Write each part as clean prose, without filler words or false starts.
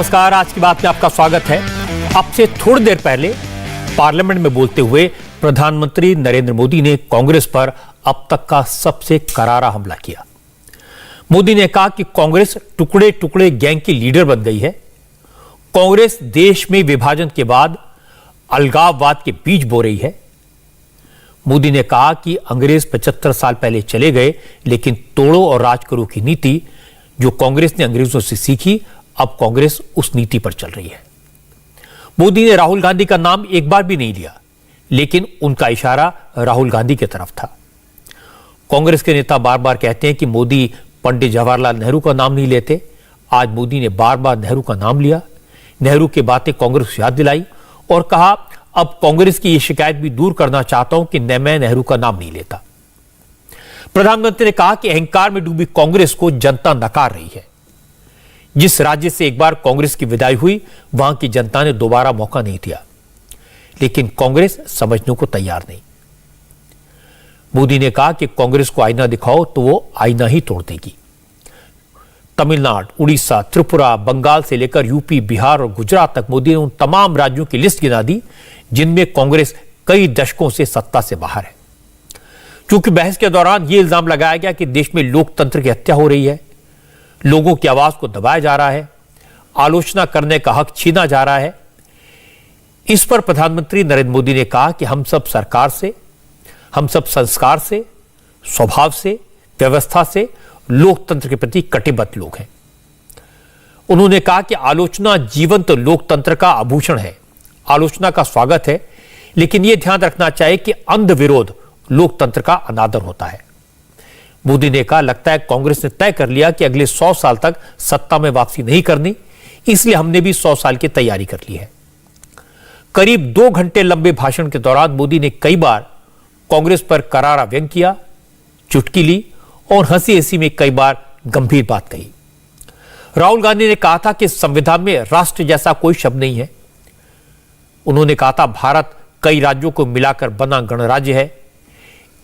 नमस्कार, आज की बात में आपका स्वागत है। अब से थोड़ी देर पहले पार्लियामेंट में बोलते हुए प्रधानमंत्री नरेंद्र मोदी ने कांग्रेस पर अब तक का सबसे करारा हमला किया। मोदी ने कहा कि कांग्रेस टुकड़े टुकड़े गैंग की लीडर बन गई है। कांग्रेस देश में विभाजन के बाद अलगाववाद के बीज बो रही है। मोदी ने कहा कि अंग्रेज 75 साल पहले चले गए, लेकिन तोड़ो और राज करो की नीति जो कांग्रेस ने अंग्रेजों से सीखी, अब कांग्रेस उस नीति पर चल रही है। मोदी ने राहुल गांधी का नाम एक बार भी नहीं लिया, लेकिन उनका इशारा राहुल गांधी की तरफ था। कांग्रेस के नेता बार बार कहते हैं कि मोदी पंडित जवाहरलाल नेहरू का नाम नहीं लेते। आज मोदी ने बार बार नेहरू का नाम लिया, नेहरू की बातें कांग्रेस को याद दिलाई और कहा, अब कांग्रेस की यह शिकायत भी दूर करना चाहता हूं कि मैं नेहरू का नाम नहीं लेता। प्रधानमंत्री ने कहा कि अहंकार में डूबी कांग्रेस को जनता नकार रही है। जिस राज्य से एक बार कांग्रेस की विदाई हुई, वहां की जनता ने दोबारा मौका नहीं दिया, लेकिन कांग्रेस समझने को तैयार नहीं। मोदी ने कहा कि कांग्रेस को आईना दिखाओ तो वो आईना ही तोड़ देगी। तमिलनाडु, उड़ीसा, त्रिपुरा, बंगाल से लेकर यूपी, बिहार और गुजरात तक मोदी ने उन तमाम राज्यों की लिस्ट गिना दी जिनमें कांग्रेस कई दशकों से सत्ता से बाहर है। क्योंकि बहस के दौरान यह इल्जाम लगाया गया कि देश में लोकतंत्र की हत्या हो रही है, लोगों की आवाज को दबाया जा रहा है, आलोचना करने का हक छीना जा रहा है। इस पर प्रधानमंत्री नरेंद्र मोदी ने कहा कि हम सब सरकार से, हम सब संस्कार से, स्वभाव से, व्यवस्था से, लोकतंत्र के प्रति कटिबद्ध लोग हैं। उन्होंने कहा कि आलोचना जीवंत लोकतंत्र का आभूषण है, आलोचना का स्वागत है, लेकिन यह ध्यान रखना चाहिए कि अंध विरोध लोकतंत्र का अनादर होता है। मोदी ने कहा, लगता है कांग्रेस ने तय कर लिया कि अगले 100 साल तक सत्ता में वापसी नहीं करनी, इसलिए हमने भी 100 साल की तैयारी कर ली है। करीब 2 घंटे लंबे भाषण के दौरान मोदी ने कई बार कांग्रेस पर करारा व्यंग किया, चुटकी ली और हंसी हंसी में कई बार गंभीर बात कही। राहुल गांधी ने कहा था कि संविधान में राष्ट्र जैसा कोई शब्द नहीं है। उन्होंने कहा था, भारत कई राज्यों को मिलाकर बना गणराज्य है।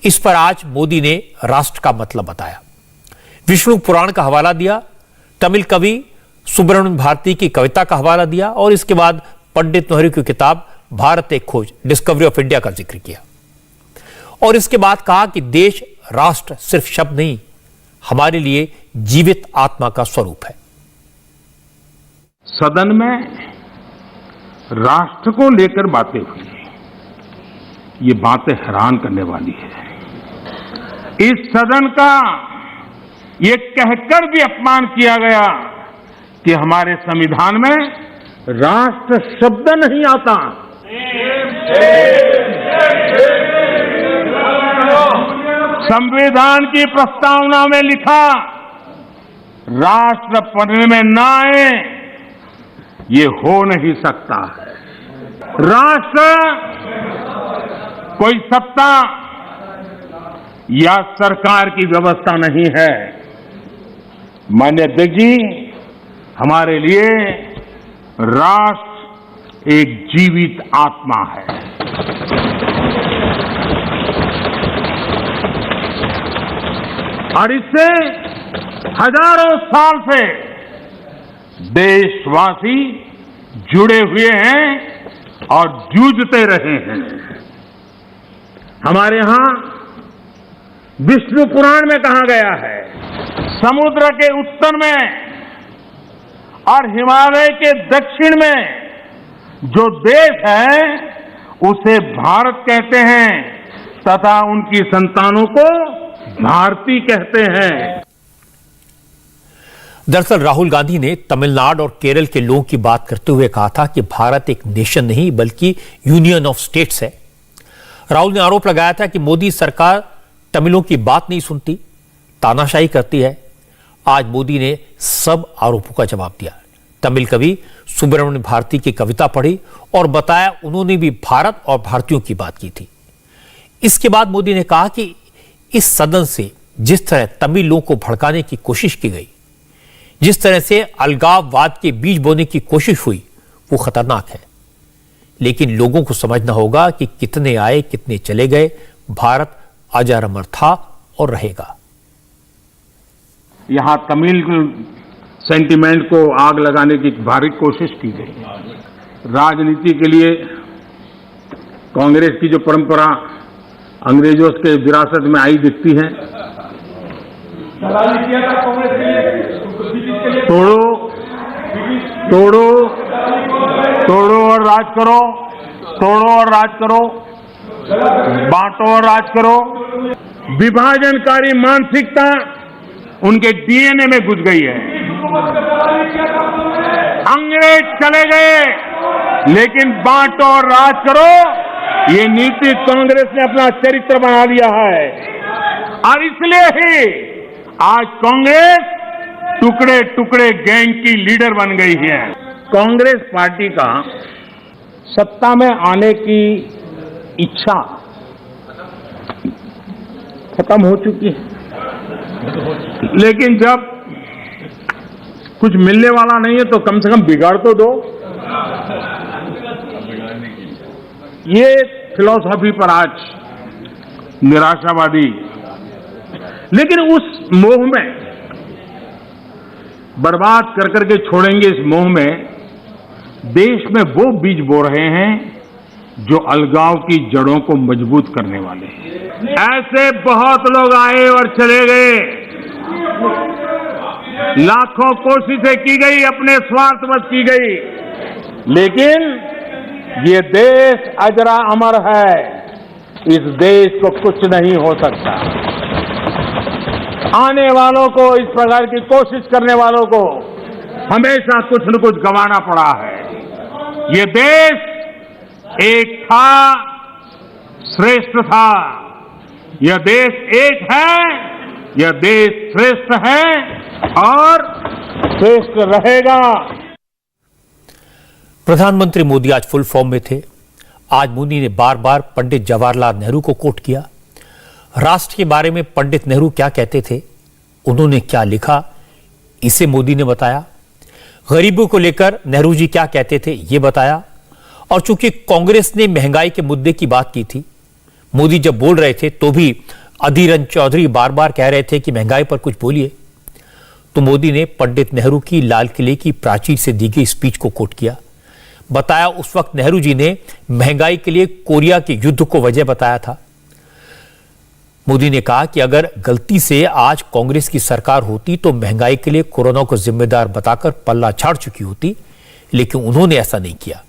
इस पर आज मोदी ने राष्ट्र का मतलब बताया, विष्णु पुराण का हवाला दिया, तमिल कवि सुब्रमण्यम भारती की कविता का हवाला दिया और इसके बाद पंडित नेहरू की किताब भारत एक खोज, डिस्कवरी ऑफ इंडिया का जिक्र किया। और इसके बाद कहा कि देश, राष्ट्र सिर्फ शब्द नहीं, हमारे लिए जीवित आत्मा का स्वरूप है। सदन में राष्ट्र को लेकर बातें हुई, ये बातें हैरान करने वाली है। इस सदन का ये कहकर भी अपमान किया गया कि हमारे संविधान में राष्ट्र शब्द नहीं आता। संविधान की प्रस्तावना में लिखा, राष्ट्र पढ़ने में ना आए, ये हो नहीं सकता है। राष्ट्र कोई सत्ता या सरकार की व्यवस्था नहीं है। माननीय अध्यक्ष जी, हमारे लिए राष्ट्र एक जीवित आत्मा है। और इससे हजारों साल से देशवासी जुड़े हुए हैं और जूझते रहे हैं। हमारे यहां विष्णु पुराण में कहा गया है, समुद्र के उत्तर में और हिमालय के दक्षिण में जो देश है उसे भारत कहते हैं तथा उनकी संतानों को भारती कहते हैं। दरअसल राहुल गांधी ने तमिलनाडु और केरल के लोगों की बात करते हुए कहा था कि भारत एक नेशन नहीं बल्कि यूनियन ऑफ स्टेट्स है। राहुल ने आरोप लगाया था कि मोदी सरकार तमिलों की बात नहीं सुनती, तानाशाही करती है। आज मोदी ने सब आरोपों का जवाब दिया। तमिल कवि सुब्रमण्यम भारती की कविता पढ़ी और बताया उन्होंने भी भारत और भारतीयों की बात की थी। इसके बाद मोदी ने कहा कि इस सदन से जिस तरह तमिल लोगों को भड़काने की कोशिश की गई, जिस तरह से अलगाववाद के बीज बोने की कोशिश हुई, वो खतरनाक है। लेकिन लोगों को समझना होगा कि कितने आए कितने चले गए, भारत अजर अमर था और रहेगा। यहां तमिल सेंटिमेंट को आग लगाने की भारी कोशिश की गई। राजनीति के लिए कांग्रेस की जो परंपरा अंग्रेजों के विरासत में आई दिखती है, तोड़ो तोड़ो तोड़ो और राज करो, तोड़ो और राज करो, बांटो और राज करो। विभाजनकारी मानसिकता उनके डीएनए में घुस गई है। अंग्रेज चले गए, लेकिन बांटो और राज करो, ये नीति कांग्रेस ने अपना चरित्र बना लिया है। और इसलिए ही आज कांग्रेस टुकड़े टुकड़े गैंग की लीडर बन गई है। कांग्रेस पार्टी का सत्ता में आने की इच्छा खत्म हो चुकी है, लेकिन जब कुछ मिलने वाला नहीं है तो कम से कम बिगाड़ तो दो। ये फिलॉसफी पर आज निराशावादी, लेकिन उस मोह में बर्बाद कर करके छोड़ेंगे। इस मोह में देश में वो बीज बो रहे हैं जो अलगाव की जड़ों को मजबूत करने वाले हैं। ऐसे बहुत लोग आए और चले गए, लाखों कोशिशें की गई, अपने स्वार्थवश की गई, लेकिन ये देश अजरा अमर है। इस देश को कुछ नहीं हो सकता। आने वालों को, इस प्रकार की कोशिश करने वालों को हमेशा कुछ न कुछ गंवाना पड़ा है। ये देश एक था, श्रेष्ठ था। यह देश एक है, यह देश श्रेष्ठ है और श्रेष्ठ रहेगा। प्रधानमंत्री मोदी आज फुल फॉर्म में थे। आज मोदी ने बार बार पंडित जवाहरलाल नेहरू को कोट किया। राष्ट्र के बारे में पंडित नेहरू क्या कहते थे, उन्होंने क्या लिखा, इसे मोदी ने बताया। गरीबों को लेकर नेहरू जी क्या कहते थे, यह बताया। और चूंकि कांग्रेस ने महंगाई के मुद्दे की बात की थी, मोदी जब बोल रहे थे तो भी अधीर रंजन चौधरी बार बार कह रहे थे कि महंगाई पर कुछ बोलिए, तो मोदी ने पंडित नेहरू की लाल किले की प्राचीर से दी गई स्पीच को कोट किया। बताया उस वक्त नेहरू जी ने महंगाई के लिए कोरिया के युद्ध को वजह बताया था। मोदी ने कहा कि अगर गलती से आज कांग्रेस की सरकार होती तो महंगाई के लिए कोरोना को जिम्मेदार बताकर पल्ला झाड़ चुकी होती, लेकिन उन्होंने ऐसा नहीं किया।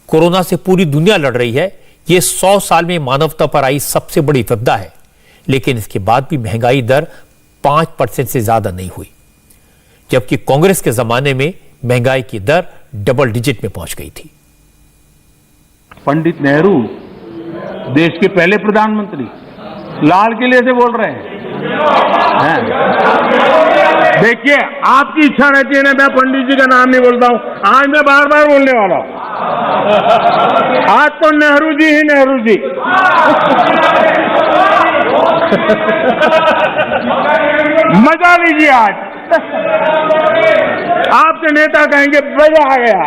कोरोना से पूरी दुनिया लड़ रही है। यह 100 साल में मानवता पर आई सबसे बड़ी विपदा है, लेकिन इसके बाद भी महंगाई दर 5% से ज्यादा नहीं हुई, जबकि कांग्रेस के जमाने में महंगाई की दर डबल डिजिट में पहुंच गई थी। पंडित नेहरू देश के पहले प्रधानमंत्री लाल किले से बोल रहे हैं। देखिए, आपकी इच्छा रहती है ना, मैं पंडित जी का नाम नहीं बोलता हूं, आज मैं बार बार बोलने वाला हूं। आज तो नेहरू जी ही नेहरू जी। मजा लीजिए आज। आपके नेता कहेंगे मजा आ गया।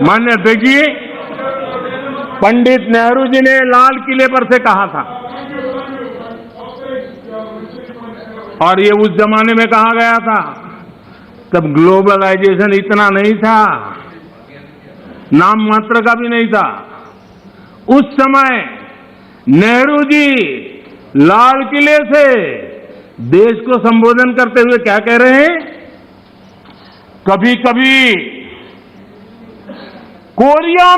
मान्य देखिए, पंडित नेहरू जी ने लाल किले पर से कहा था, और ये उस जमाने में कहा गया था तब ग्लोबलाइजेशन इतना नहीं था, नाम मात्र का भी नहीं था। उस समय नेहरू जी लाल किले से देश को संबोधन करते हुए क्या कह रहे हैं, कभी कभी कोरिया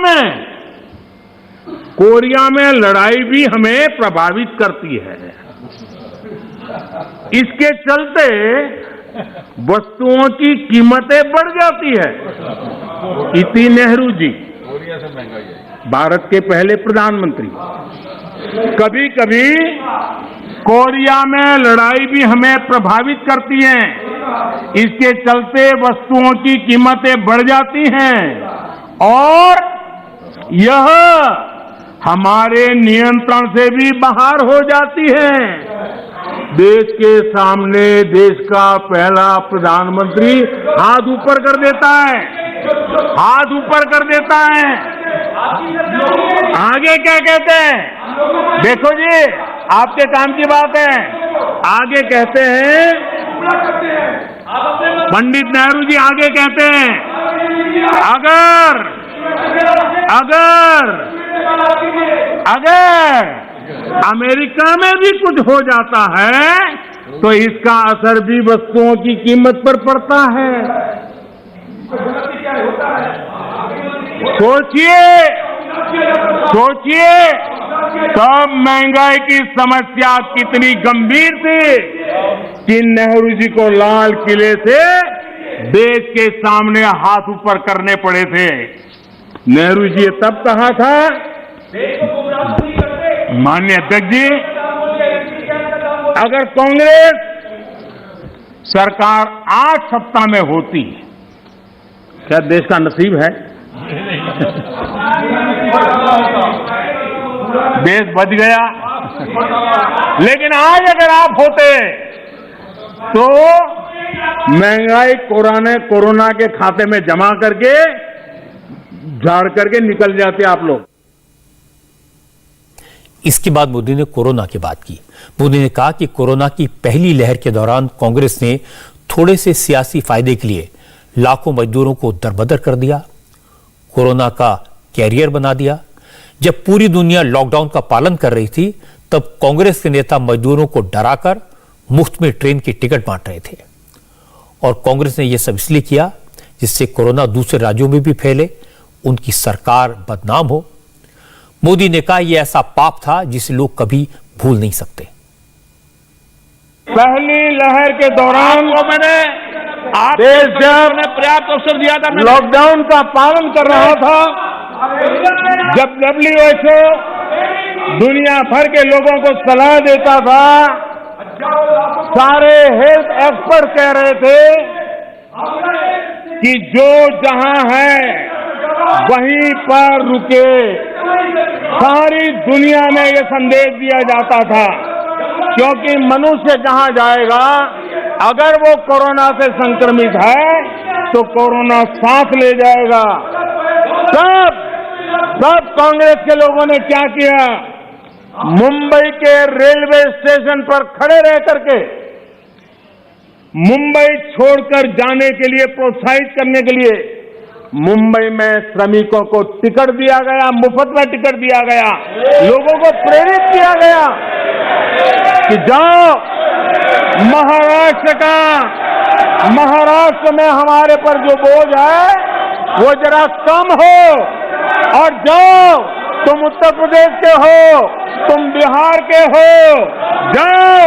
में लड़ाई भी हमें प्रभावित करती है। इसके चलते वस्तुओं की कीमतें बढ़ जाती है। इति नेहरू जी, भारत के पहले प्रधानमंत्री। कभी कभी कोरिया में लड़ाई भी हमें प्रभावित करती है, इसके चलते वस्तुओं की कीमतें बढ़ जाती हैं और यह हमारे नियंत्रण से भी बाहर हो जाती है। देश के सामने देश का पहला प्रधानमंत्री हाथ ऊपर कर देता है, हाथ ऊपर कर देता है। आगे क्या कहते हैं, देखो जी, आपके काम की बात है। आगे कहते हैं, पंडित नेहरू जी आगे कहते हैं, अगर अमेरिका में भी कुछ हो जाता है तो इसका असर भी वस्तुओं की कीमत पर पड़ता है। सोचिए तब महंगाई की समस्या कितनी गंभीर थी कि नेहरू जी को लाल किले से देश के सामने हाथ ऊपर करने पड़े थे। नेहरू जी ने तब कहा था, माननीय अध्यक्ष जी, अगर कांग्रेस सरकार 8 सप्ताह में होती, क्या देश का नसीब है? देश बच गया। लेकिन आज अगर आप होते तो महंगाई कोरोना के खाते में जमा करके झाड़ करके निकल जाते आप लोग। इसके बाद मोदी ने कोरोना की बात की। मोदी ने कहा कि कोरोना की पहली लहर के दौरान कांग्रेस ने थोड़े से सियासी फायदे के लिए लाखों मजदूरों को दरबदर कर दिया, कोरोना का कैरियर बना दिया। जब पूरी दुनिया लॉकडाउन का पालन कर रही थी तब कांग्रेस के नेता मजदूरों को डराकर मुफ्त में ट्रेन की टिकट बांट रहे थे। और कांग्रेस ने यह सब इसलिए किया जिससे कोरोना दूसरे राज्यों में भी फैले, उनकी सरकार बदनाम हो। मोदी ने कहा यह ऐसा पाप था जिसे लोग कभी भूल नहीं सकते। पहली लहर के दौरान देश जब पर्याप्त अवसर दिया था, लॉकडाउन का पालन कर रहा था, जब WHO दुनिया भर के लोगों को सलाह देता था, सारे हेल्थ एक्सपर्ट कह रहे थे कि जो जहां है वहीं पर रुके। सारी दुनिया में यह संदेश दिया जाता था, क्योंकि मनुष्य जहां जाएगा अगर वो कोरोना से संक्रमित है तो कोरोना साथ ले जाएगा। तब कांग्रेस के लोगों ने क्या किया, मुंबई के रेलवे स्टेशन पर खड़े रह करके मुंबई छोड़कर जाने के लिए प्रोत्साहित करने के लिए मुंबई में श्रमिकों को टिकट दिया गया, मुफ्त में टिकट दिया गया, लोगों को प्रेरित किया गया कि जाओ महाराष्ट्र में हमारे पर जो बोझ है वो जरा कम हो, और जाओ तुम उत्तर प्रदेश के हो, तुम बिहार के हो, जाओ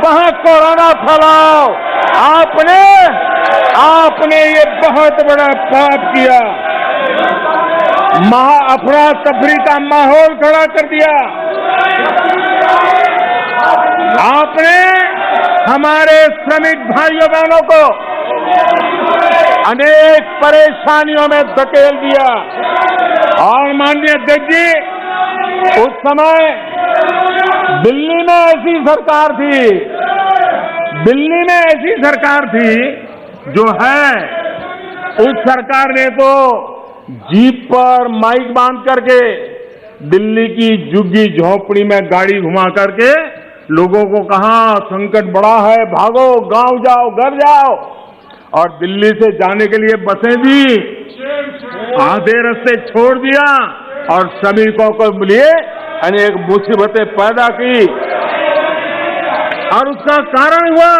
वहां कोरोना फैलाओ। आपने ये बहुत बड़ा पाप किया, अफरा तफरी का माहौल खड़ा कर दिया। आपने हमारे श्रमिक भाइयों बहनों को अनेक परेशानियों में धकेल दिया। और माननीय अध्यक्ष जी, उस समय दिल्ली में ऐसी सरकार थी जो है, उस सरकार ने तो जीप पर माइक बांध करके दिल्ली की झुग्गी झोपड़ी में गाड़ी घुमा करके लोगों को कहा संकट बड़ा है, भागो, गांव जाओ, घर जाओ। और दिल्ली से जाने के लिए बसें दी, आधे रास्ते छोड़ दिया और श्रमिकों को लिए अनेक मुसीबतें पैदा की। और उसका कारण हुआ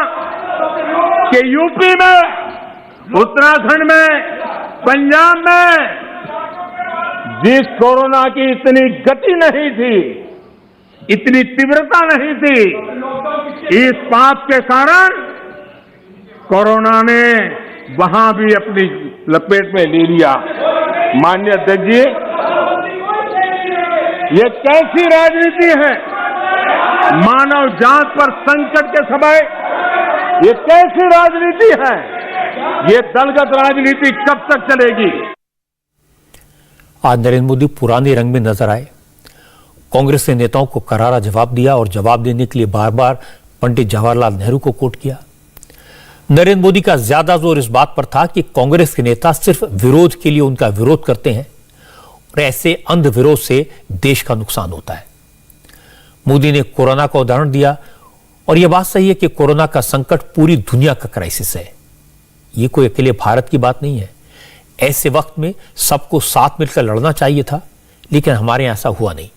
कि यूपी में, उत्तराखंड में, पंजाब में जिस कोरोना की इतनी गति नहीं थी, इतनी तीव्रता नहीं थी, इस पाप के कारण कोरोना ने वहां भी अपनी लपेट में ले लिया। माननीय अध्यक्ष जी, ये कैसी राजनीति है? मानव जात पर संकट के समय ये कैसी राजनीति है? ये दलगत राजनीति कब तक चलेगी? आज नरेंद्र मोदी पुराने रंग में नजर आए। कांग्रेस के नेताओं को करारा जवाब दिया और जवाब देने के लिए बार बार पंडित जवाहरलाल नेहरू को कोट किया। नरेंद्र मोदी का ज्यादा जोर इस बात पर था कि कांग्रेस के नेता सिर्फ विरोध के लिए उनका विरोध करते हैं और ऐसे अंध विरोध से देश का नुकसान होता है। मोदी ने कोरोना का उदाहरण दिया और यह बात सही है कि कोरोना का संकट पूरी दुनिया का क्राइसिस है। यह कोई अकेले भारत की बात नहीं है। ऐसे वक्त में सबको साथ मिलकर लड़ना चाहिए था, लेकिन हमारे यहां ऐसा हुआ नहीं।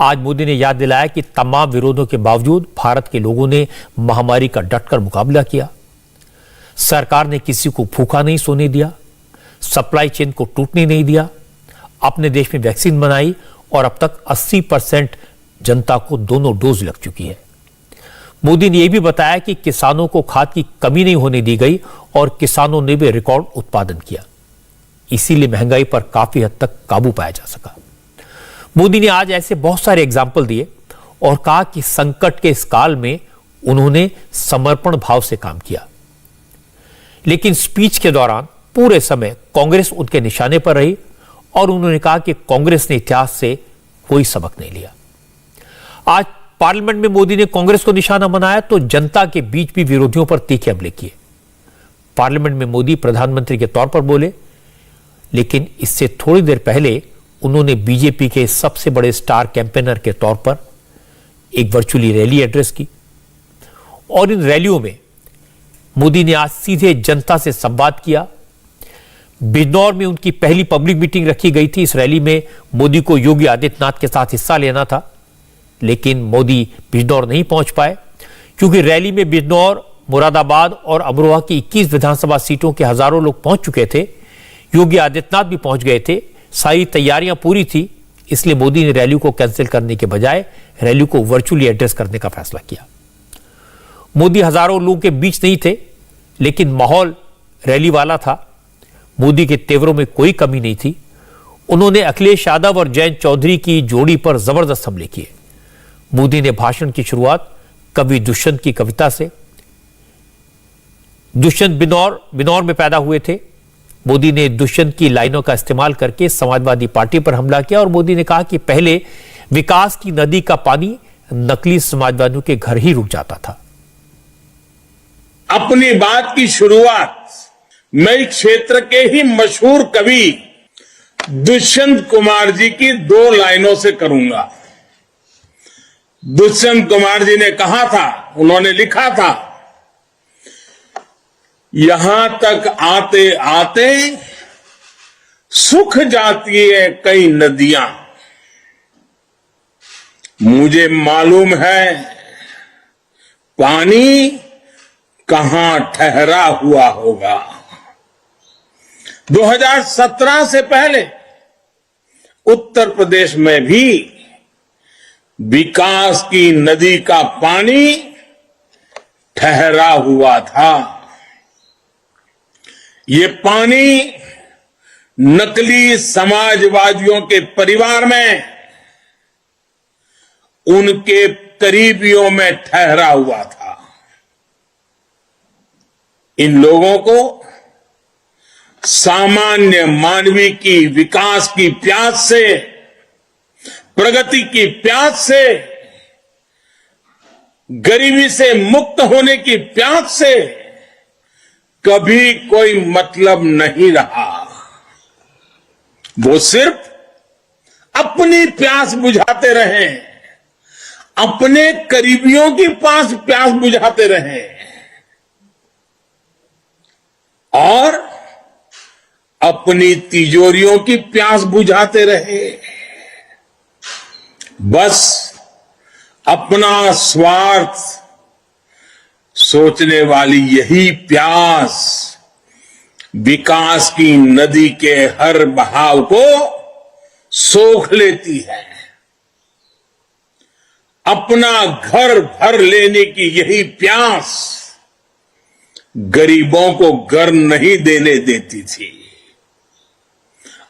आज मोदी ने याद दिलाया कि तमाम विरोधों के बावजूद भारत के लोगों ने महामारी का डटकर मुकाबला किया। सरकार ने किसी को भूखा नहीं सोने दिया, सप्लाई चेन को टूटने नहीं दिया, अपने देश में वैक्सीन बनाई और अब तक 80% जनता को दोनों डोज लग चुकी है। मोदी ने यह भी बताया कि किसानों को खाद की कमी नहीं होने दी गई और किसानों ने भी रिकॉर्ड उत्पादन किया। इसीलिए महंगाई पर काफी हद तक काबू पाया जा सका। मोदी ने आज ऐसे बहुत सारे एग्जाम्पल दिए और कहा कि संकट के इस काल में उन्होंने समर्पण भाव से काम किया। लेकिन स्पीच के दौरान पूरे समय कांग्रेस उनके निशाने पर रही और उन्होंने कहा कि कांग्रेस ने इतिहास से कोई सबक नहीं लिया। आज पार्लियामेंट में मोदी ने कांग्रेस को निशाना बनाया तो जनता के बीच भी विरोधियों पर तीखे हमले किए। पार्लियामेंट में मोदी प्रधानमंत्री के तौर पर बोले, लेकिन इससे थोड़ी देर पहले उन्होंने बीजेपी के सबसे बड़े स्टार कैंपेनर के तौर पर एक वर्चुअली रैली एड्रेस की और इन रैलियों में मोदी ने आज सीधे जनता से संवाद किया। बिजनौर में उनकी पहली पब्लिक मीटिंग रखी गई थी। इस रैली में मोदी को योगी आदित्यनाथ के साथ हिस्सा लेना था, लेकिन मोदी बिजनौर नहीं पहुंच पाए क्योंकि रैली में बिजनौर, मुरादाबाद और अमरोहा की 21 विधानसभा सीटों के हजारों लोग पहुंच चुके थे। योगी आदित्यनाथ भी पहुंच गए थे, सारी तैयारियां पूरी थी। इसलिए मोदी ने रैली को कैंसिल करने के बजाय रैली को वर्चुअली एड्रेस करने का फैसला किया। मोदी हजारों लोगों के बीच नहीं थे, लेकिन माहौल रैली वाला था। मोदी के तेवरों में कोई कमी नहीं थी। उन्होंने अखिलेश यादव और जयंत चौधरी की जोड़ी पर जबरदस्त हमले किए। मोदी ने भाषण की शुरुआत कवि दुष्यंत की कविता से। दुष्यंत बिजनौर में पैदा हुए थे। मोदी ने दुष्यंत की लाइनों का इस्तेमाल करके समाजवादी पार्टी पर हमला किया और मोदी ने कहा कि पहले विकास की नदी का पानी नकली समाजवादियों के घर ही रुक जाता था। अपनी बात की शुरुआत मैं इस क्षेत्र के ही मशहूर कवि दुष्यंत कुमार जी की 2 लाइनों से करूंगा। दुष्यंत कुमार जी ने कहा था, उन्होंने लिखा था, यहां तक आते आते सूख जाती है कई नदियां। मुझे मालूम है पानी कहां ठहरा हुआ होगा। 2017 से पहले उत्तर प्रदेश में भी विकास की नदी का पानी ठहरा हुआ था। ये पानी नकली समाजवादियों के परिवार में उनके करीबियों में ठहरा हुआ था। इन लोगों को सामान्य मानवीय की विकास की प्यास से, प्रगति की प्यास से, गरीबी से मुक्त होने की प्यास से कभी कोई मतलब नहीं रहा। वो सिर्फ अपनी प्यास बुझाते रहे, अपने करीबियों की प्यास बुझाते रहे और अपनी तिजोरियों की प्यास बुझाते रहे। बस अपना स्वार्थ सोचने वाली यही प्यास विकास की नदी के हर बहाव को सोख लेती है। अपना घर भर लेने की यही प्यास गरीबों को घर नहीं देने देती थी।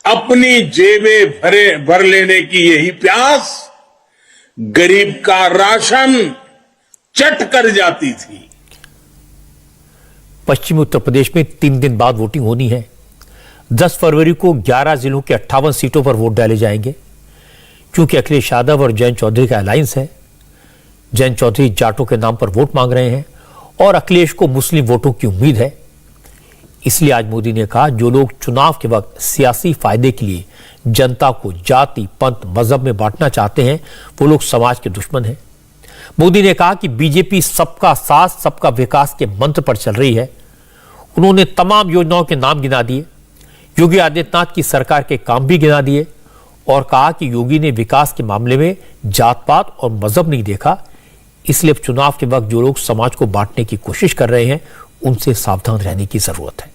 अपनी जेबें भर लेने की यही प्यास गरीब का राशन चट कर जाती थी। पश्चिमी उत्तर प्रदेश में 3 दिन बाद वोटिंग होनी है। 10 फरवरी को 11 जिलों के 58 सीटों पर वोट डाले जाएंगे। क्योंकि अखिलेश यादव और जयंत चौधरी का अलायंस है, जयंत चौधरी जाटों के नाम पर वोट मांग रहे हैं और अखिलेश को मुस्लिम वोटों की उम्मीद है। इसलिए आज मोदी ने कहा, जो लोग चुनाव के वक्त सियासी फायदे के लिए जनता को जाति, पंथ, मजहब में बांटना चाहते हैं वो लोग समाज के दुश्मन हैं। मोदी ने कहा कि बीजेपी सबका साथ, सबका विकास के मंत्र पर चल रही है। उन्होंने तमाम योजनाओं के नाम गिना दिए, योगी आदित्यनाथ की सरकार के काम भी गिना दिए और कहा कि योगी ने विकास के मामले में जात पात और मजहब नहीं देखा, इसलिए अब चुनाव के वक्त जो लोग समाज को बांटने की कोशिश कर रहे हैं उनसे सावधान रहने की जरूरत है।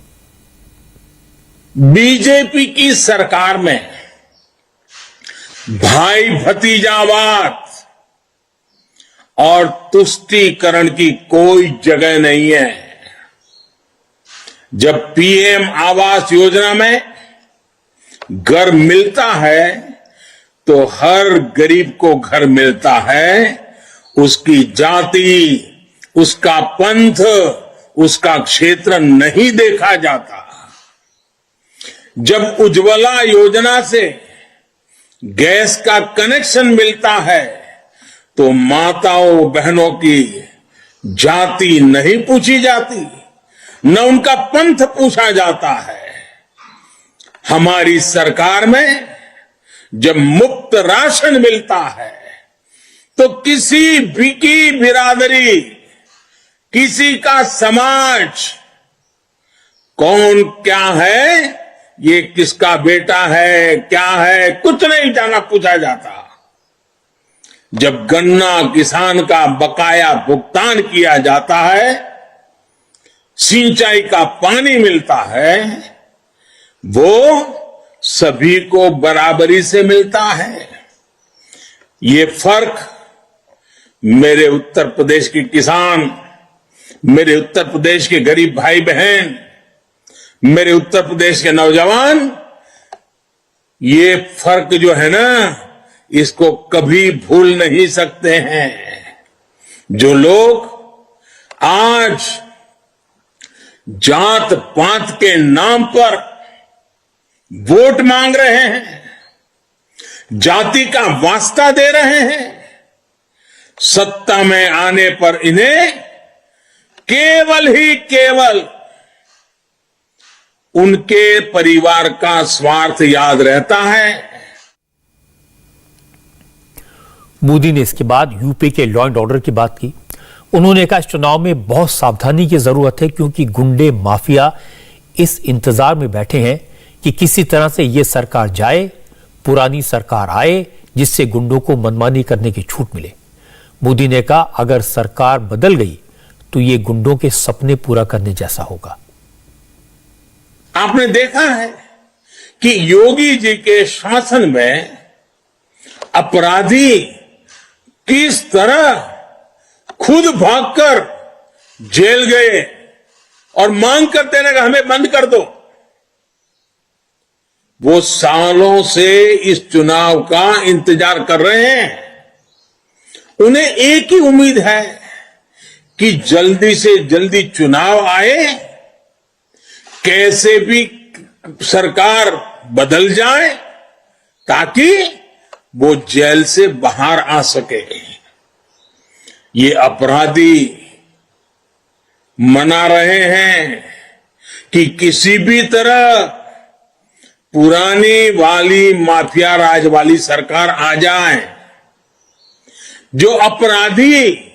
बीजेपी की सरकार में भाई भतीजावाद और तुष्टीकरण की कोई जगह नहीं है। जब पीएम आवास योजना में घर मिलता है तो हर गरीब को घर मिलता है, उसकी जाति, उसका पंथ, उसका क्षेत्र नहीं देखा जाता। जब उज्ज्वला योजना से गैस का कनेक्शन मिलता है तो माताओं बहनों की जाति नहीं पूछी जाती, न उनका पंथ पूछा जाता है। हमारी सरकार में जब मुफ्त राशन मिलता है तो किसी भी की बिरादरी, किसी का समाज, कौन क्या है, ये किसका बेटा है, क्या है, कुछ नहीं जाना पूछा जाता। जब गन्ना किसान का बकाया भुगतान किया जाता है, सिंचाई का पानी मिलता है, वो सभी को बराबरी से मिलता है। ये फर्क मेरे उत्तर प्रदेश के किसान, मेरे उत्तर प्रदेश के गरीब भाई बहन, मेरे उत्तर प्रदेश के नौजवान, ये फर्क जो है ना, इसको कभी भूल नहीं सकते हैं। जो लोग आज जात पात के नाम पर वोट मांग रहे हैं, जाति का वास्ता दे रहे हैं, सत्ता में आने पर इन्हें केवल ही केवल उनके परिवार का स्वार्थ याद रहता है। मोदी ने इसके बाद यूपी के लॉ एंड ऑर्डर की बात की। उन्होंने कहा इस चुनाव में बहुत सावधानी की जरूरत है क्योंकि गुंडे माफिया इस इंतजार में बैठे हैं कि किसी तरह से यह सरकार जाए, पुरानी सरकार आए, जिससे गुंडों को मनमानी करने की छूट मिले। मोदी ने कहा अगर सरकार बदल गई तो ये गुंडों के सपने पूरा करने जैसा होगा। आपने देखा है कि योगी जी के शासन में अपराधी किस तरह खुद भागकर जेल गए और मांग करते रहे हमें बंद कर दो। वो सालों से इस चुनाव का इंतजार कर रहे हैं। उन्हें एक ही उम्मीद है कि जल्दी से जल्दी चुनाव आए, कैसे भी सरकार बदल जाए ताकि वो जेल से बाहर आ सके। ये अपराधी मना रहे हैं कि किसी भी तरह पुरानी वाली माफिया राज वाली सरकार आ जाए। जो अपराधी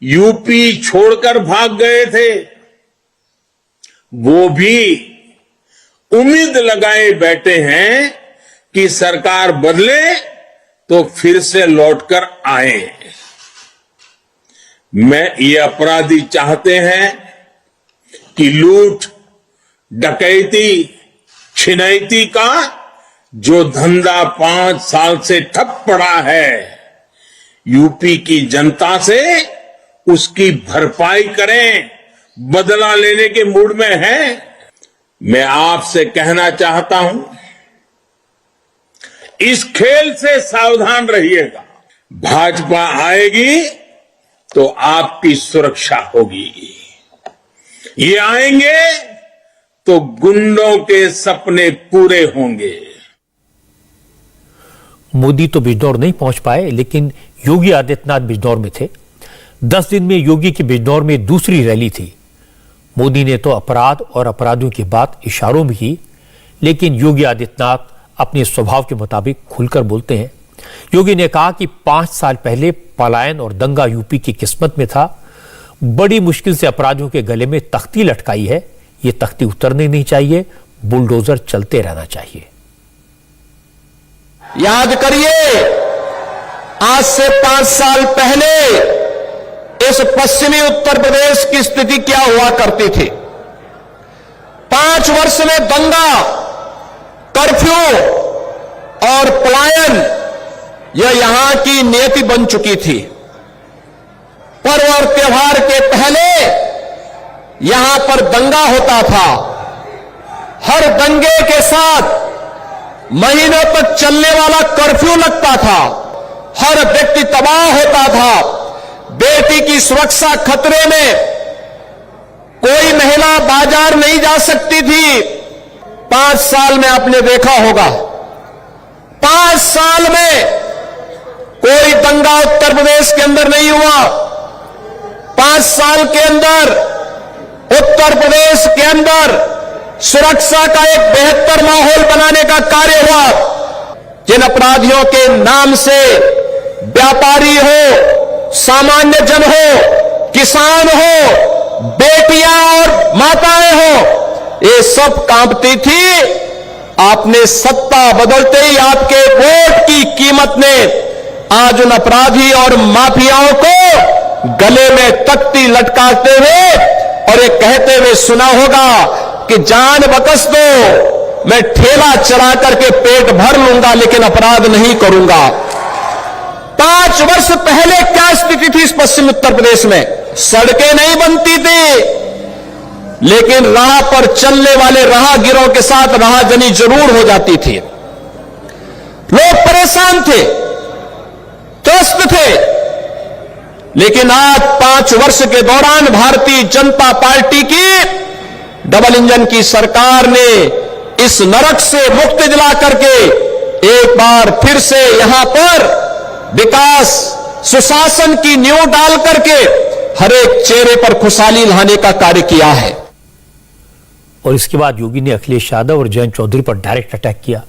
यूपी छोड़कर भाग गए थे वो भी उम्मीद लगाए बैठे हैं कि सरकार बदले तो फिर से लौटकर आए। ये अपराधी चाहते हैं कि लूट, डकैती, छिनैती का जो धंधा 5 साल से ठप पड़ा है, यूपी की जनता से उसकी भरपाई करें, बदला लेने के मूड में हैं। मैं आपसे कहना चाहता हूं, इस खेल से सावधान रहिएगा। भाजपा आएगी तो आपकी सुरक्षा होगी। ये आएंगे तो गुंडों के सपने पूरे होंगे। मोदी तो बिजनौर नहीं पहुंच पाए, लेकिन योगी आदित्यनाथ बिजनौर में थे। 10 दिन में योगी की बिजनौर में दूसरी रैली थी। मोदी ने तो अपराध और अपराधियों की बात इशारों में की, लेकिन योगी आदित्यनाथ अपने स्वभाव के मुताबिक खुलकर बोलते हैं। योगी ने कहा कि 5 साल पहले पलायन और दंगा यूपी की किस्मत में था। बड़ी मुश्किल से अपराधियों के गले में तख्ती लटकाई है। ये तख्ती उतरनी नहीं चाहिए, बुलडोजर चलते रहना चाहिए। याद करिए, आज से 5 साल पहले इस पश्चिमी उत्तर प्रदेश की स्थिति क्या हुआ करती थी। 5 वर्ष में दंगा, कर्फ्यू और पलायन यह यहां की नीति बन चुकी थी। पर्व और त्योहार के पहले यहां पर दंगा होता था। हर दंगे के साथ महीनों तक चलने वाला कर्फ्यू लगता था। हर व्यक्ति तबाह होता था। बेटी की सुरक्षा खतरे में, कोई महिला बाजार नहीं जा सकती थी। 5 साल में आपने देखा होगा, 5 साल में कोई दंगा उत्तर प्रदेश के अंदर नहीं हुआ। 5 साल के अंदर उत्तर प्रदेश के अंदर सुरक्षा का एक बेहतर माहौल बनाने का कार्य हुआ। जिन अपराधियों के नाम से व्यापारी हो, सामान्य जन हो, किसान हो, बेटियां और माताएं हो, ये सब कांपती थी। आपने सत्ता बदलते ही आपके वोट की कीमत ने आज उन अपराधी और माफियाओं को गले में तख्ती लटकाते हुए और ये कहते हुए सुना होगा कि जान बकस दो, मैं ठेला चला करके पेट भर लूंगा लेकिन अपराध नहीं करूंगा। 5 वर्ष पहले क्या स्थिति थी इस पश्चिम उत्तर प्रदेश में? सड़कें नहीं बनती थी, लेकिन राह पर चलने वाले राहगीरों के साथ राहजनी जरूर हो जाती थी। लोग परेशान थे, त्रस्त थे। लेकिन आज 5 वर्ष के दौरान भारतीय जनता पार्टी की डबल इंजन की सरकार ने इस नरक से मुक्ति दिला करके एक बार फिर से यहां पर विकास, सुशासन की नींव डाल करके हर एक चेहरे पर खुशहाली लाने का कार्य किया है। और इसके बाद योगी ने अखिलेश यादव और जयंत चौधरी पर डायरेक्ट अटैक किया।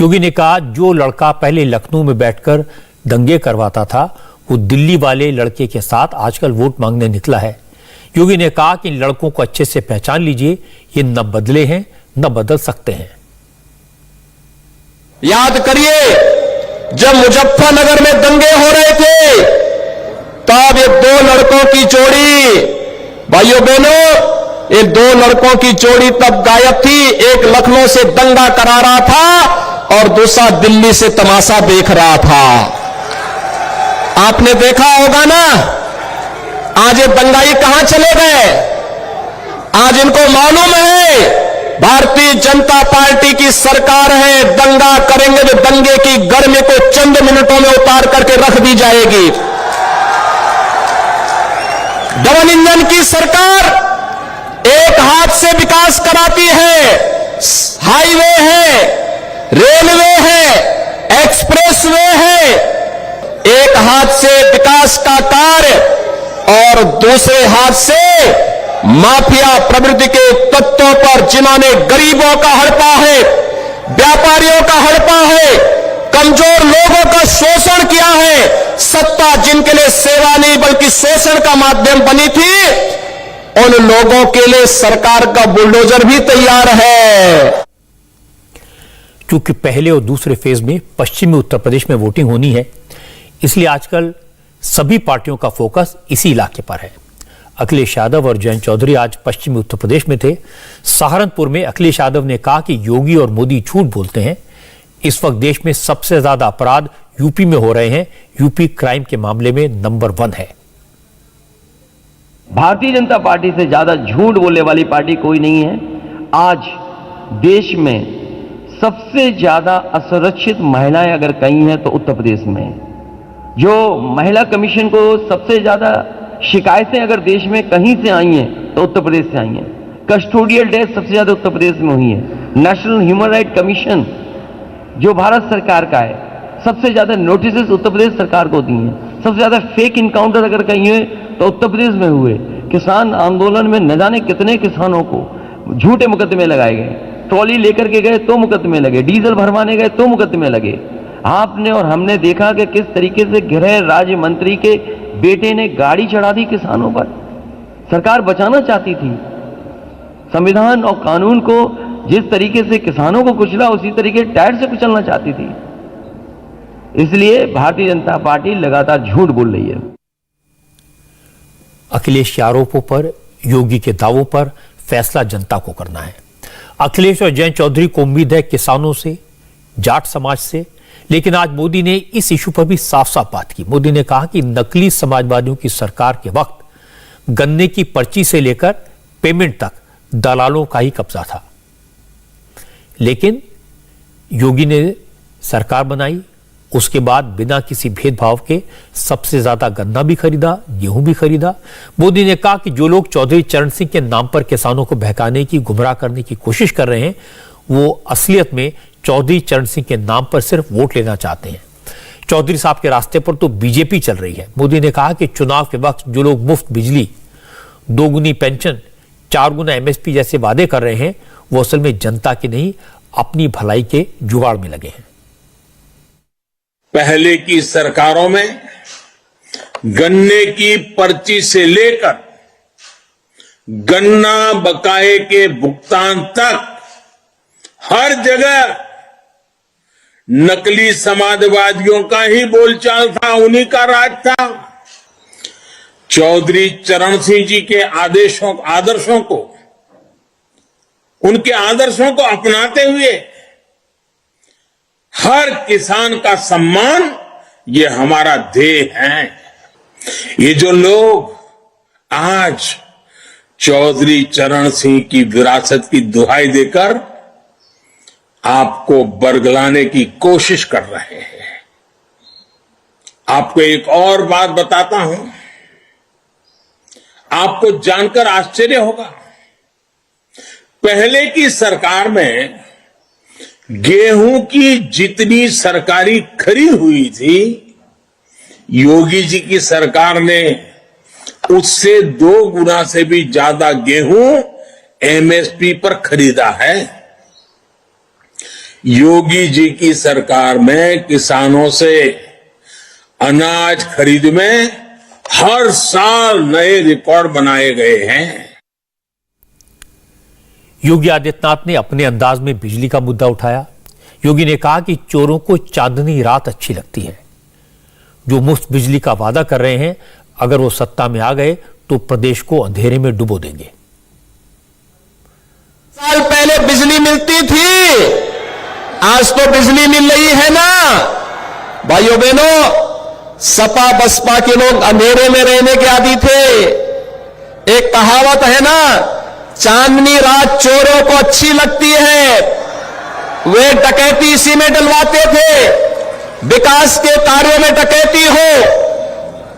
योगी ने कहा, जो लड़का पहले लखनऊ में बैठकर दंगे करवाता था, वो दिल्ली वाले लड़के के साथ आजकल वोट मांगने निकला है। योगी ने कहा कि इन लड़कों को अच्छे से पहचान लीजिए, ये न बदले हैं न बदल सकते हैं। याद करिए, जब मुजफ्फरनगर में दंगे हो रहे थे, तब ये 2 लड़कों की जोड़ी, भाइयों बहनों, ये 2 लड़कों की जोड़ी तब गायब थी। एक लखनऊ से दंगा करा रहा था और दूसरा दिल्ली से तमाशा देख रहा था। आपने देखा होगा ना, आज ये दंगाई कहां चले गए? आज इनको मालूम है भारतीय जनता पार्टी की सरकार है, दंगा करेंगे तो दंगे की गर्मी को चंद मिनटों में उतार करके रख दी जाएगी। डबल इंजन की सरकार एक हाथ से विकास कराती है, हाईवे है, रेलवे है, एक्सप्रेसवे है, एक हाथ से विकास का कार्य और दूसरे हाथ से माफिया प्रवृत्ति के तत्वों पर, जिन्होंने गरीबों का हड़पा है, व्यापारियों का हड़पा है, कमजोर लोगों का शोषण किया है, सत्ता जिनके लिए सेवा नहीं बल्कि शोषण का माध्यम बनी थी, उन लोगों के लिए सरकार का बुलडोजर भी तैयार है। क्योंकि पहले और दूसरे फेज में पश्चिमी उत्तर प्रदेश में वोटिंग होनी है, इसलिए आजकल सभी पार्टियों का फोकस इसी इलाके पर है। अखिलेश यादव और जयंत चौधरी आज पश्चिमी उत्तर प्रदेश में थे। सहारनपुर में अखिलेश यादव ने कहा कि योगी और मोदी झूठ बोलते हैं। इस वक्त देश में सबसे ज्यादा अपराध यूपी में हो रहे हैं। यूपी क्राइम के मामले में नंबर 1 है। भारतीय जनता पार्टी से ज्यादा झूठ बोलने वाली पार्टी कोई नहीं है। आज देश में सबसे ज्यादा असुरक्षित महिलाएं अगर कहीं हैं तो उत्तर प्रदेश में। जो महिला कमीशन को सबसे ज्यादा शिकायतें अगर देश में कहीं से आई हैं तो उत्तर प्रदेश से आई हैं। कस्टोडियल डेथ सबसे ज्यादा उत्तर प्रदेश में हुई है। नेशनल ह्यूमन राइट कमीशन जो भारत सरकार का है, सबसे ज्यादा नोटिस उत्तर प्रदेश सरकार को दी हैं। सबसे ज्यादा फेक इनकाउंटर अगर कहीं हुए तो उत्तर प्रदेश में हुए। किसान आंदोलन में न जाने कितने किसानों को झूठे मुकदमे लगाए गए। ट्रॉली लेकर के गए तो मुकदमे लगे, डीजल भरवाने गए तो मुकदमे लगे। आपने और हमने देखा कि किस तरीके से गृह राज्य मंत्री के बेटे ने गाड़ी चढ़ा दी किसानों पर। सरकार बचाना चाहती थी, संविधान और कानून को जिस तरीके से किसानों को कुचला उसी तरीके टायर से कुचलना चाहती थी। इसलिए भारतीय जनता पार्टी लगातार झूठ बोल रही है। अखिलेश के आरोपों पर, योगी के दावों पर फैसला जनता को करना है। अखिलेश और जयंत चौधरी को उम्मीद है किसानों से, जाट समाज से, लेकिन आज मोदी ने इस इशू पर भी साफ साफ बात की। मोदी ने कहा कि नकली समाजवादियों की सरकार के वक्त गन्ने की पर्ची से लेकर पेमेंट तक दलालों का ही कब्जा था, लेकिन योगी ने सरकार बनाई, उसके बाद बिना किसी भेदभाव के सबसे ज्यादा गन्ना भी खरीदा, गेहूं भी खरीदा। मोदी ने कहा कि जो लोग चौधरी चरण सिंह के नाम पर किसानों को बहकाने की, गुमराह करने की कोशिश कर रहे हैं, वो असलियत में चौधरी चरण सिंह के नाम पर सिर्फ वोट लेना चाहते हैं। चौधरी साहब के रास्ते पर तो बीजेपी चल रही है। मोदी ने कहा कि चुनाव के वक्त जो लोग मुफ्त बिजली, दोगुनी पेंशन, 4 गुना एमएसपी जैसे वादे कर रहे हैं, वो असल में जनता की नहीं, अपनी भलाई के जुगाड़ में लगे हैं। पहले की सरकारों में गन्ने की पर्ची से लेकर गन्ना बकाये के भुगतान तक हर जगह नकली समाजवादियों का ही बोलचाल था, उन्हीं का राज था। चौधरी चरण सिंह जी के आदर्शों को, उनके आदर्शों को अपनाते हुए हर किसान का सम्मान, ये हमारा ध्येय है। ये जो लोग आज चौधरी चरण सिंह की विरासत की दुहाई देकर आपको बरगलाने की कोशिश कर रहे हैं, आपको एक और बात बताता हूं, आपको जानकर आश्चर्य होगा। पहले की सरकार में गेहूं की जितनी सरकारी खरीद हुई थी, योगी जी की सरकार ने उससे 2 गुना से भी ज्यादा गेहूं एमएसपी पर खरीदा है। योगी जी की सरकार में किसानों से अनाज खरीद में हर साल नए रिकॉर्ड बनाए गए हैं। योगी आदित्यनाथ ने अपने अंदाज में बिजली का मुद्दा उठाया। योगी ने कहा कि चोरों को चांदनी रात अच्छी लगती है। जो मुफ्त बिजली का वादा कर रहे हैं, अगर वो सत्ता में आ गए तो प्रदेश को अंधेरे में डुबो देंगे। साल पहले बिजली मिलती थी, आज तो बिजली मिल रही है ना। भाइयों बहनों, सपा बसपा के लोग अंधेरे में रहने के आदी थे। एक कहावत है ना, चांदनी रात चोरों को अच्छी लगती है। वे डकैती इसी में डलवाते थे। विकास के कार्यों में डकैती हो,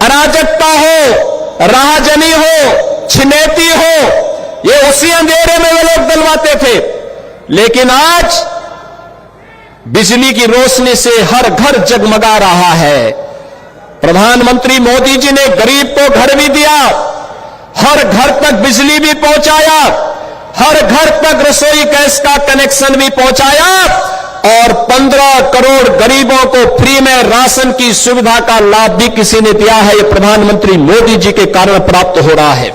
अराजकता हो, राहजनी हो, छिनेती हो, ये उसी अंधेरे में वे लोग डलवाते थे। लेकिन आज बिजली की रोशनी से हर घर जगमगा रहा है। प्रधानमंत्री मोदी जी ने गरीब को घर भी दिया, हर घर तक बिजली भी पहुंचाया, हर घर तक रसोई गैस का कनेक्शन भी पहुंचाया और 15 करोड़ गरीबों को फ्री में राशन की सुविधा का लाभ भी किसी ने दिया है। यह प्रधानमंत्री मोदी जी के कारण प्राप्त हो रहा है,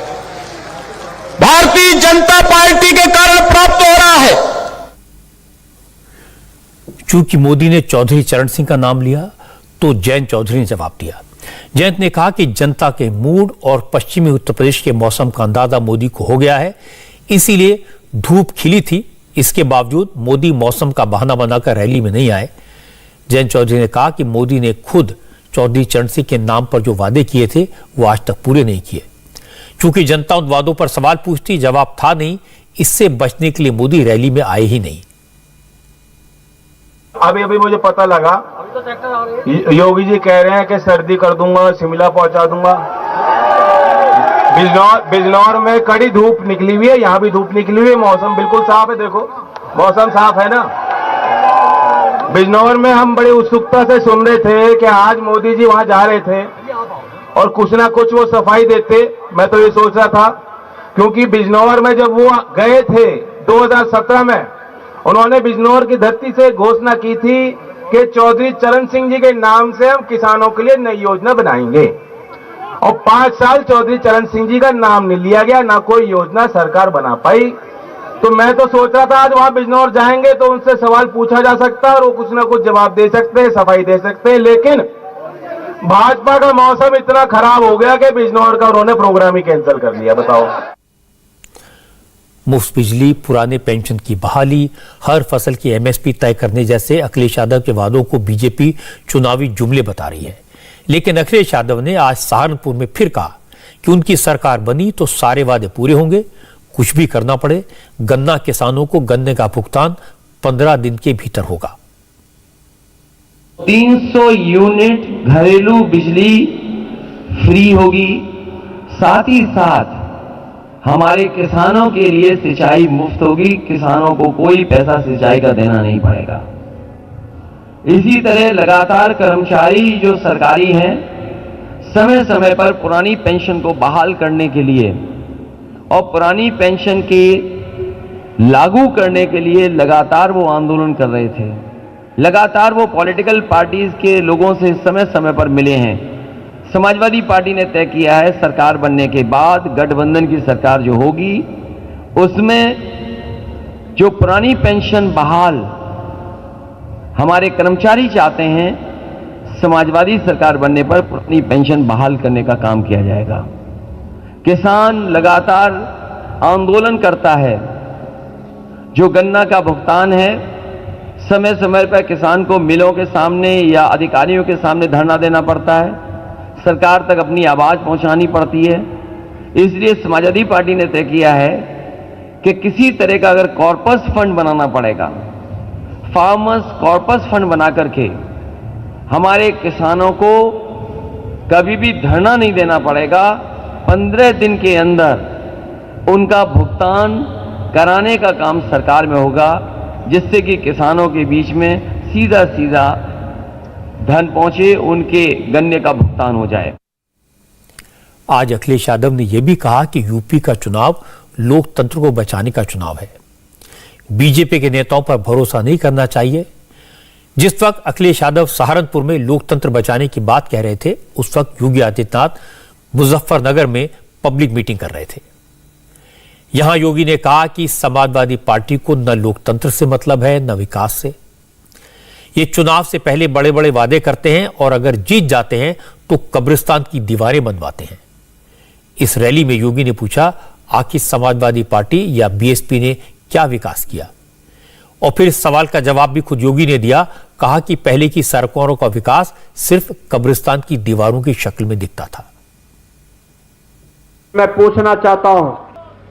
भारतीय जनता पार्टी के कारण प्राप्त हो रहा है। चूंकि मोदी ने चौधरी चरण सिंह का नाम लिया तो जयंत चौधरी ने जवाब दिया। जयंत ने कहा कि जनता के मूड और पश्चिमी उत्तर प्रदेश के मौसम का अंदाजा मोदी को हो गया है, इसीलिए धूप खिली थी। इसके बावजूद मोदी मौसम का बहाना बनाकर रैली में नहीं आए। जयंत चौधरी ने कहा कि मोदी ने खुद चौधरी चरण सिंह के नाम पर जो वादे किए थे वो आज तक पूरे नहीं किए। चूंकि जनता उन वादों पर सवाल पूछती, जवाब था नहीं, इससे बचने के लिए मोदी रैली में आए ही नहीं। अभी मुझे पता लगा योगी जी कह रहे हैं कि सर्दी कर दूंगा, शिमला पहुंचा दूंगा। बिजनौर में कड़ी धूप निकली हुई है, यहाँ भी धूप निकली हुई है, मौसम बिल्कुल साफ है। देखो मौसम साफ है ना। बिजनौर में हम बड़ी उत्सुकता से सुन रहे थे कि आज मोदी जी वहां जा रहे थे और कुछ ना कुछ वो सफाई देते। मैं तो ये सोच रहा था, क्योंकि बिजनौर में जब वो गए थे 2017 में उन्होंने बिजनौर की धरती से घोषणा की थी कि चौधरी चरण सिंह जी के नाम से हम किसानों के लिए नई योजना बनाएंगे, और 5 साल चौधरी चरण सिंह जी का नाम नहीं लिया गया, ना कोई योजना सरकार बना पाई। तो मैं तो सोच रहा था आज वहां बिजनौर जाएंगे तो उनसे सवाल पूछा जा सकता है और वो कुछ ना कुछ जवाब दे सकते हैं, सफाई दे सकते हैं, लेकिन भाजपा का मौसम इतना खराब हो गया कि बिजनौर का उन्होंने प्रोग्राम ही कैंसिल कर लिया। बताओ, मुफ्त बिजली, पुराने पेंशन की बहाली, हर फसल की एमएसपी तय करने जैसे अखिलेश यादव के वादों को बीजेपी चुनावी जुमले बता रही है। लेकिन अखिलेश यादव ने आज सहारनपुर में फिर कहा कि उनकी सरकार बनी तो सारे वादे पूरे होंगे, कुछ भी करना पड़े, गन्ना किसानों को गन्ने का भुगतान 15 दिन के भीतर होगा। 300 यूनिट घरेलू बिजली फ्री होगी, साथ ही साथ हमारे किसानों के लिए सिंचाई मुफ्त होगी, किसानों को कोई पैसा सिंचाई का देना नहीं पड़ेगा। इसी तरह लगातार कर्मचारी जो सरकारी हैं, समय समय पर पुरानी पेंशन को बहाल करने के लिए और पुरानी पेंशन के लागू करने के लिए लगातार वो आंदोलन कर रहे थे। लगातार वो पॉलिटिकल पार्टीज के लोगों से समय समय पर मिले हैं। समाजवादी पार्टी ने तय किया है सरकार बनने के बाद गठबंधन की सरकार जो होगी उसमें जो पुरानी पेंशन बहाल हमारे कर्मचारी चाहते हैं, समाजवादी सरकार बनने पर पुरानी पेंशन बहाल करने का काम किया जाएगा। किसान लगातार आंदोलन करता है, जो गन्ना का भुगतान है समय समय पर किसान को मिलों के सामने या अधिकारियों के सामने धरना देना पड़ता है, सरकार तक अपनी आवाज पहुंचानी पड़ती है। इसलिए समाजवादी पार्टी ने तय किया है कि किसी तरह का अगर कॉर्पस फंड बनाना पड़ेगा, फार्मर्स कॉर्पस फंड बना करके हमारे किसानों को कभी भी धरना नहीं देना पड़ेगा, 15 दिन के अंदर उनका भुगतान कराने का काम सरकार में होगा, जिससे कि किसानों के बीच में सीधा सीधा धन पहुंचे, उनके गन्ने का भुगतान हो जाए। आज अखिलेश यादव ने यह भी कहा कि यूपी का चुनाव लोकतंत्र को बचाने का चुनाव है, बीजेपी के नेताओं पर भरोसा नहीं करना चाहिए। जिस वक्त अखिलेश यादव सहारनपुर में लोकतंत्र बचाने की बात कह रहे थे, उस वक्त योगी आदित्यनाथ मुजफ्फरनगर में पब्लिक मीटिंग कर रहे थे। यहां योगी ने कहा कि समाजवादी पार्टी को न लोकतंत्र से मतलब है न विकास से। ये चुनाव से पहले बड़े बड़े वादे करते हैं और अगर जीत जाते हैं तो कब्रिस्तान की दीवारें बनवाते हैं। इस रैली में योगी ने पूछा, आखिर समाजवादी पार्टी या बीएसपी ने क्या विकास किया? और फिर इस सवाल का जवाब भी खुद योगी ने दिया। कहा कि पहले की सरकारों का विकास सिर्फ कब्रिस्तान की दीवारों की शक्ल में दिखता था। मैं पूछना चाहता हूं,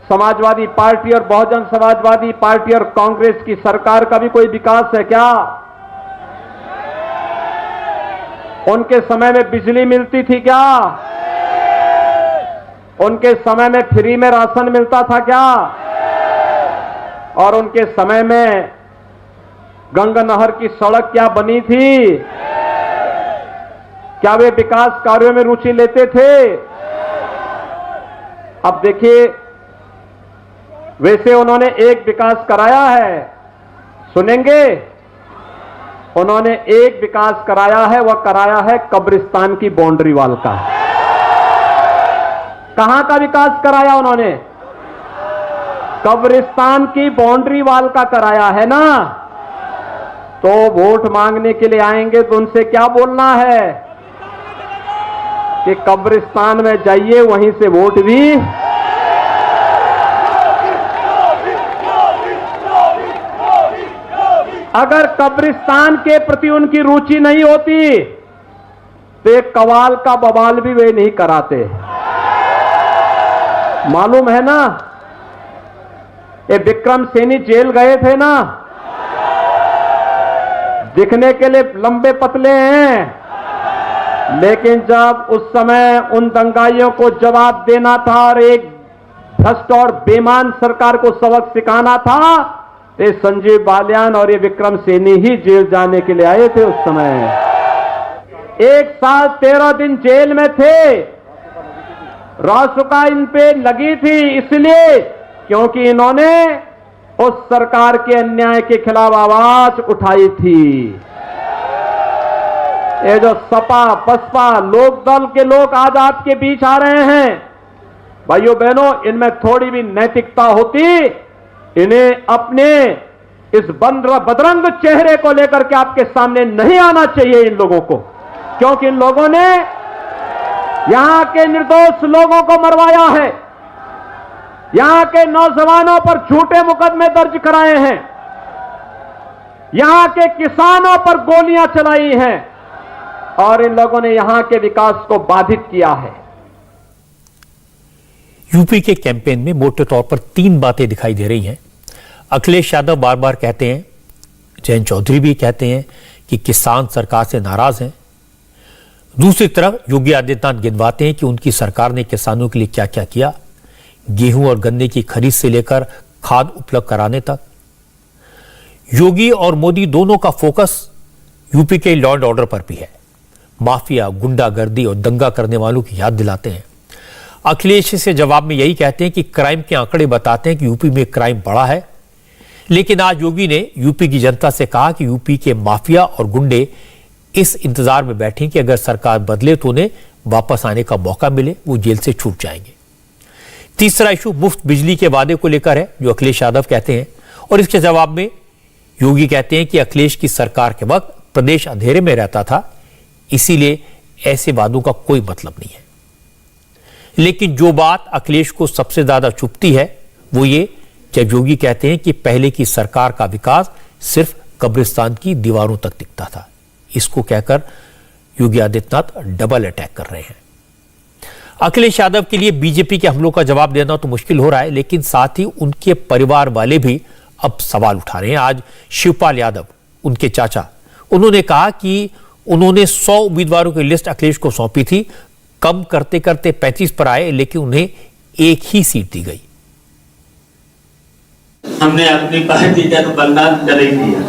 समाजवादी पार्टी और बहुजन समाजवादी पार्टी और कांग्रेस की सरकार का भी कोई विकास है क्या? उनके समय में बिजली मिलती थी क्या? उनके समय में फ्री में राशन मिलता था क्या? और उनके समय में गंगा नहर की सड़क क्या बनी थी? क्या वे विकास कार्यों में रुचि लेते थे? अब देखिए, वैसे उन्होंने एक विकास कराया है, सुनेंगे? उन्होंने एक विकास कराया है, वह कराया है कब्रिस्तान की बाउंड्री वाल का। कहां का विकास कराया उन्होंने? कब्रिस्तान की बाउंड्री वाल का कराया है ना। तो वोट मांगने के लिए आएंगे तो उनसे क्या बोलना है कि कब्रिस्तान में जाइए, वहीं से वोट भी। अगर कब्रिस्तान के प्रति उनकी रुचि नहीं होती तो एक कवाल का बवाल भी वे नहीं कराते। मालूम है ना, ये विक्रम सैनी जेल गए थे ना, दिखने के लिए लंबे पतले हैं, लेकिन जब उस समय उन दंगाइयों को जवाब देना था और एक भ्रष्ट और बेईमान सरकार को सबक सिखाना था, तो संजीव बालियान और ये विक्रम सैनी ही जेल जाने के लिए आए थे उस समय। 1 साल 13 दिन जेल में थे। रासुका इन पे लगी थी इसलिए क्योंकि इन्होंने उस सरकार के अन्याय के खिलाफ आवाज उठाई थी। ये जो सपा बसपा लोकदल के लोग आज आपके बीच आ रहे हैं, भाइयों बहनों, इनमें थोड़ी भी नैतिकता होती, इन्हें अपने इस बदरंग चेहरे को लेकर के आपके सामने नहीं आना चाहिए इन लोगों को, क्योंकि इन लोगों ने यहां के निर्दोष लोगों को मरवाया है, यहां के नौजवानों पर झूठे मुकदमे दर्ज कराए हैं, यहां के किसानों पर गोलियां चलाई हैं और इन लोगों ने यहां के विकास को बाधित किया है। यूपी के कैंपेन में मोटे तौर पर 3 बातें दिखाई दे रही हैं। अखिलेश यादव बार बार कहते हैं, जयंत चौधरी भी कहते हैं कि किसान सरकार से नाराज हैं। दूसरी तरफ योगी आदित्यनाथ गिनवाते हैं कि उनकी सरकार ने किसानों के लिए क्या क्या किया, गेहूं और गन्ने की खरीद से लेकर खाद उपलब्ध कराने तक। योगी और मोदी दोनों का फोकस यूपी के लॉ एंड ऑर्डर पर भी है। माफिया, गुंडागर्दी और दंगा करने वालों की याद दिलाते हैं। अखिलेश से जवाब में यही कहते हैं कि क्राइम के आंकड़े बताते हैं कि यूपी में क्राइम बढ़ा है, लेकिन आज योगी ने यूपी की जनता से कहा कि यूपी के माफिया और गुंडे इस इंतजार में बैठे कि अगर सरकार बदले तो उन्हें वापस आने का मौका मिले, वो जेल से छूट जाएंगे। तीसरा इशू मुफ्त बिजली के वादे को लेकर है, जो अखिलेश यादव कहते हैं, और इसके जवाब में योगी कहते हैं कि अखिलेश की सरकार के वक्त प्रदेश अंधेरे में रहता था, इसीलिए ऐसे वादों का कोई मतलब नहीं है। लेकिन जो बात अखिलेश को सबसे ज्यादा चुभती है वो ये, जब योगी कहते हैं कि पहले की सरकार का विकास सिर्फ कब्रिस्तान की दीवारों तक दिखता था। इसको कहकर योगी आदित्यनाथ डबल अटैक कर रहे हैं। अखिलेश यादव के लिए बीजेपी के हमलों का जवाब देना तो मुश्किल हो रहा है, लेकिन साथ ही उनके परिवार वाले भी अब सवाल उठा रहे हैं। आज शिवपाल यादव, उनके चाचा, उन्होंने कहा कि उन्होंने 100 उम्मीदवारों की लिस्ट अखिलेश को सौंपी थी, कम करते करते 35 पर आए, लेकिन उन्हें एक ही सीट दी गई। हमने अपनी पार्टी का तो बदनाम कर ही दिया।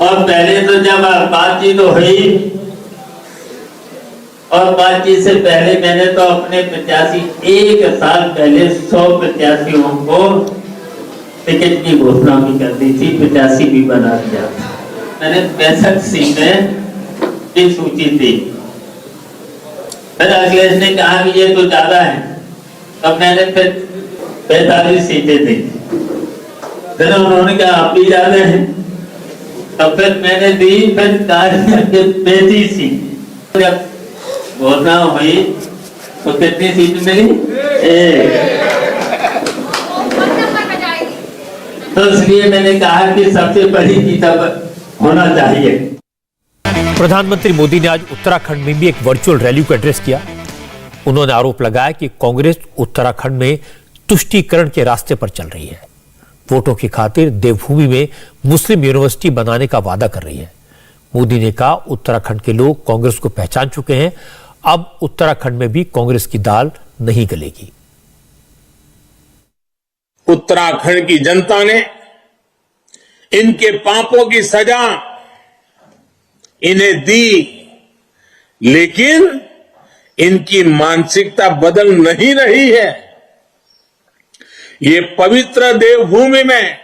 और पहले तो जब बातचीत हुई, और बातचीत से पहले मैंने तो अपने 85 एक साल पहले 100 प्रत्याशियों को टिकट की घोषणा भी कर दी थी, 85 भी बना दिया। मैंने 65 सीटें की सूची थी। फिर अखिलेश ने कहा कि ये तो ज्यादा है, तब मैंने फिर 45 सीटें दी। फिर उन्होंने कहा आप भी ज्यादा है, तब फिर मैंने दी फिर 35 सीट। जब घोषणा हुई तो कितनी सीट मिली? तो इसलिए मैंने कहा कि सबसे बड़ी जीत होना चाहिए। प्रधानमंत्री मोदी ने आज उत्तराखंड में भी एक वर्चुअल रैली को एड्रेस किया। उन्होंने आरोप लगाया कि कांग्रेस उत्तराखंड में तुष्टीकरण के रास्ते पर चल रही है, वोटों की खातिर देवभूमि में मुस्लिम यूनिवर्सिटी बनाने का वादा कर रही है। मोदी ने कहा उत्तराखंड के लोग कांग्रेस को पहचान चुके हैं, अब उत्तराखंड में भी कांग्रेस की दाल नहीं गलेगी। उत्तराखंड की जनता ने इनके पापों की सजा इन्हें दी, लेकिन इनकी मानसिकता बदल नहीं रही है। ये पवित्र देवभूमि में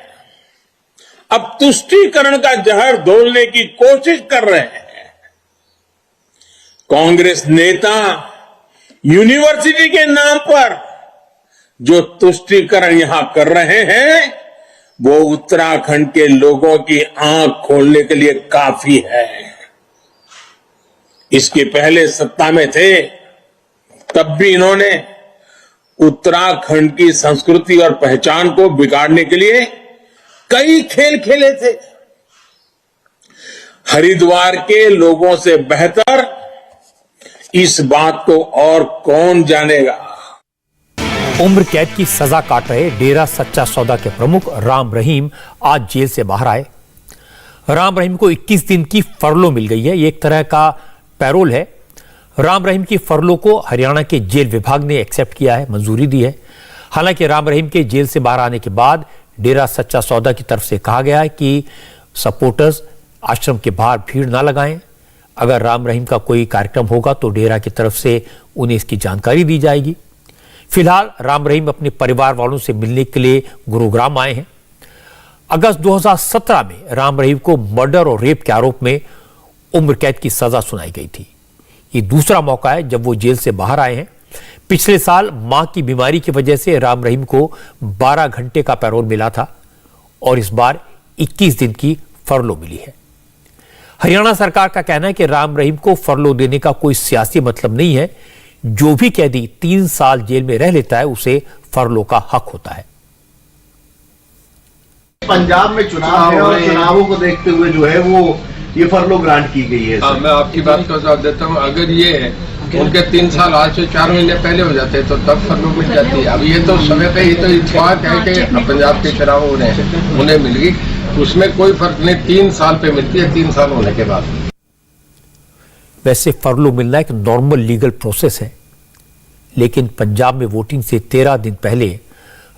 अब तुष्टीकरण का जहर घोलने की कोशिश कर रहे हैं। कांग्रेस नेता यूनिवर्सिटी के नाम पर जो तुष्टीकरण यहां कर रहे हैं, वो उत्तराखंड के लोगों की आंख खोलने के लिए काफी है। इसके पहले सत्ता में थे, तब भी इन्होंने उत्तराखंड की संस्कृति और पहचान को बिगाड़ने के लिए कई खेल खेले थे। हरिद्वार के लोगों से बेहतर इस बात को और कौन जानेगा। उम्र कैद की सजा काट रहे डेरा सच्चा सौदा के प्रमुख राम रहीम आज जेल से बाहर आए। राम रहीम को 21 दिन की फरलो मिल गई है। ये एक तरह का पैरोल है। राम रहीम की फरलो को हरियाणा के जेल विभाग ने एक्सेप्ट किया है, मंजूरी दी है। हालांकि राम रहीम के जेल से बाहर आने के बाद डेरा सच्चा सौदा की तरफ से कहा गया है कि सपोर्टर्स आश्रम के बाहर भीड़ ना लगाएं। अगर राम रहीम का कोई कार्यक्रम होगा तो डेरा की तरफ से उन्हें इसकी जानकारी दी जाएगी। फिलहाल राम रहीम अपने परिवार वालों से मिलने के लिए गुरुग्राम आए हैं। अगस्त 2017 में राम रहीम को मर्डर और रेप के आरोप में उम्र कैद की सजा सुनाई गई थी। ये दूसरा मौका है जब वो जेल से बाहर आए हैं। पिछले साल मां की बीमारी की वजह से राम रहीम को 12 घंटे का पैरोल मिला था और इस बार 21 दिन की फरलो मिली है। हरियाणा सरकार का कहना है कि राम रहीम को फरलो देने का कोई सियासी मतलब नहीं है। जो भी कैदी 3 साल जेल में रह लेता है उसे फरलो का हक होता है। पंजाब में चुनाव है और चुनावों को देखते हुए जो है वो ये फरलो ग्रांट की गई है। हाँ, मैं आपकी बात को जवाब देता हूँ। अगर ये उनके 3 साल आज से 4 महीने पहले हो जाते तो तब फरलो मिल जाती है। अब ये तो समय पे ही तो इत्तेफाक है कि पंजाब के चुनाव उन्हें मिल गई, उसमें कोई फर्क नहीं। 3 साल पे मिलती है, 3 साल होने के बाद। वैसे फरलो मिलना एक नॉर्मल लीगल प्रोसेस है, लेकिन पंजाब में वोटिंग से 13 दिन पहले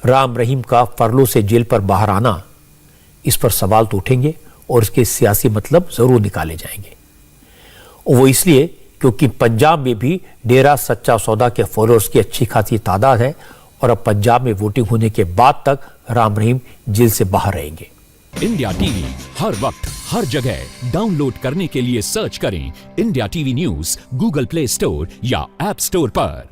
राम रहीम का फरलो से जेल पर बाहर आना, इस पर सवाल तो उठेंगे और इसके सियासी मतलब जरूर निकाले जाएंगे। वो इसलिए क्योंकि पंजाब में भी डेरा सच्चा सौदा के फॉलोअर्स की अच्छी खासी तादाद है और अब पंजाब में वोटिंग होने के बाद तक राम रहीम जेल से बाहर रहेंगे। इंडिया टीवी हर वक्त हर जगह डाउनलोड करने के लिए सर्च करें India TV news Google play store या ऐप स्टोर पर।